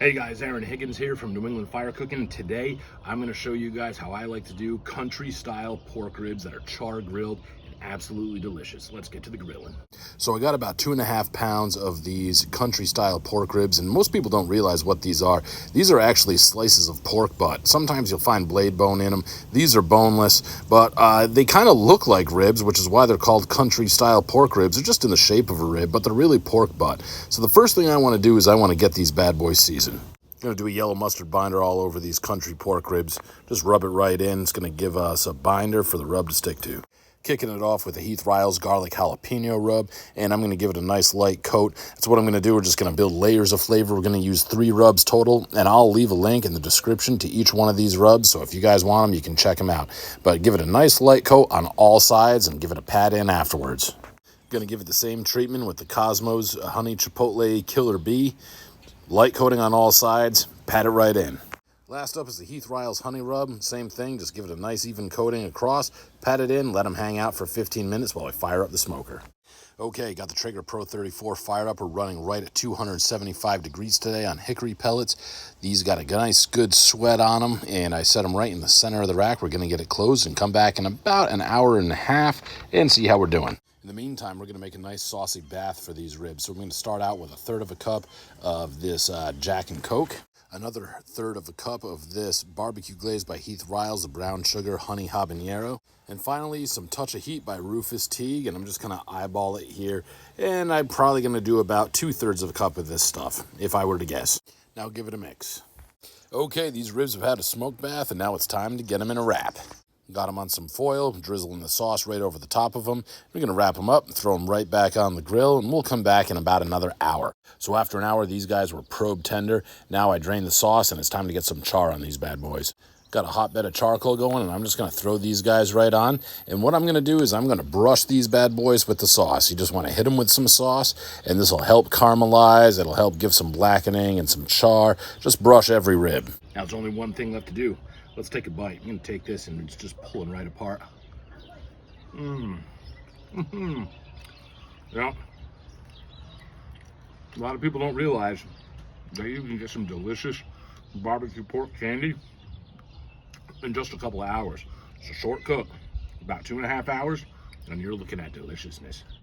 Hey guys, Aaron Higgins here from New England Fire Cooking. Today, I'm going to show you guys how I like to do country-style pork ribs that are char-grilled and absolutely delicious. Let's get to the grilling. So I got about 2.5 pounds of these country-style pork ribs, and most people don't realize what these are. These are actually slices of pork butt. Sometimes you'll find blade bone in them. These are boneless, but they kind of look like ribs, which is why they're called country-style pork ribs. They're just in the shape of a rib, but they're really pork butt. So the first thing I want to do is I want to get these bad boys seasoned. Going to do a yellow mustard binder all over these country pork ribs. Just rub it right in. It's going to give us a binder for the rub to stick to. Kicking it off with a Heath Riles garlic jalapeno rub, and I'm going to give it a nice light coat. That's what I'm going to do. We're just going to build layers of flavor. We're going to use 3 rubs total, and I'll leave a link in the description to each one of these rubs, so if you guys want them, you can check them out. But give it a nice light coat on all sides and give it a pat in afterwards. Going to give it the same treatment with the Cosmos Honey Chipotle Killer Bee. Light coating on all sides, pat it right in. Last up is the Heath Riles Honey Rub. Same thing, just give it a nice even coating across, pat it in, let them hang out for 15 minutes while I fire up the smoker. Okay, got the Traeger Pro 34 fired up. We're running right at 275 degrees today on hickory pellets. These got a nice good sweat on them, and I set them right in the center of the rack. We're going to get it closed and come back in about an hour and a half and see how we're doing. In the meantime, we're going to make a nice saucy bath for these ribs. So we're going to start out with 1/3 cup of this Jack and Coke, another 1/3 cup of this barbecue glaze by Heath Riles, the brown sugar honey habanero, and finally some Touch of Heat by Rufus Teague. And I'm just going to eyeball it here, and I'm probably going to do about 2/3 cup of this stuff, if I were to guess. Now give it a mix. Okay, these ribs have had a smoke bath, and now it's time to get them in a wrap. Got them on some foil, drizzling the sauce right over the top of them. We're going to wrap them up and throw them right back on the grill, and we'll come back in about another hour. So after an hour, these guys were probe tender. Now I drain the sauce, and it's time to get some char on these bad boys. Got a hot bed of charcoal going, and I'm just going to throw these guys right on. And what I'm going to do is I'm going to brush these bad boys with the sauce. You just want to hit them with some sauce, and this will help caramelize. It'll help give some blackening and some char. Just brush every rib. Now there's only one thing left to do. Let's take a bite. I'm going to take this and it's just pulling right apart. Yeah. A lot of people don't realize that you can get some delicious barbecue pork candy in just a couple of hours. It's a short cook, about 2.5 hours, and you're looking at deliciousness.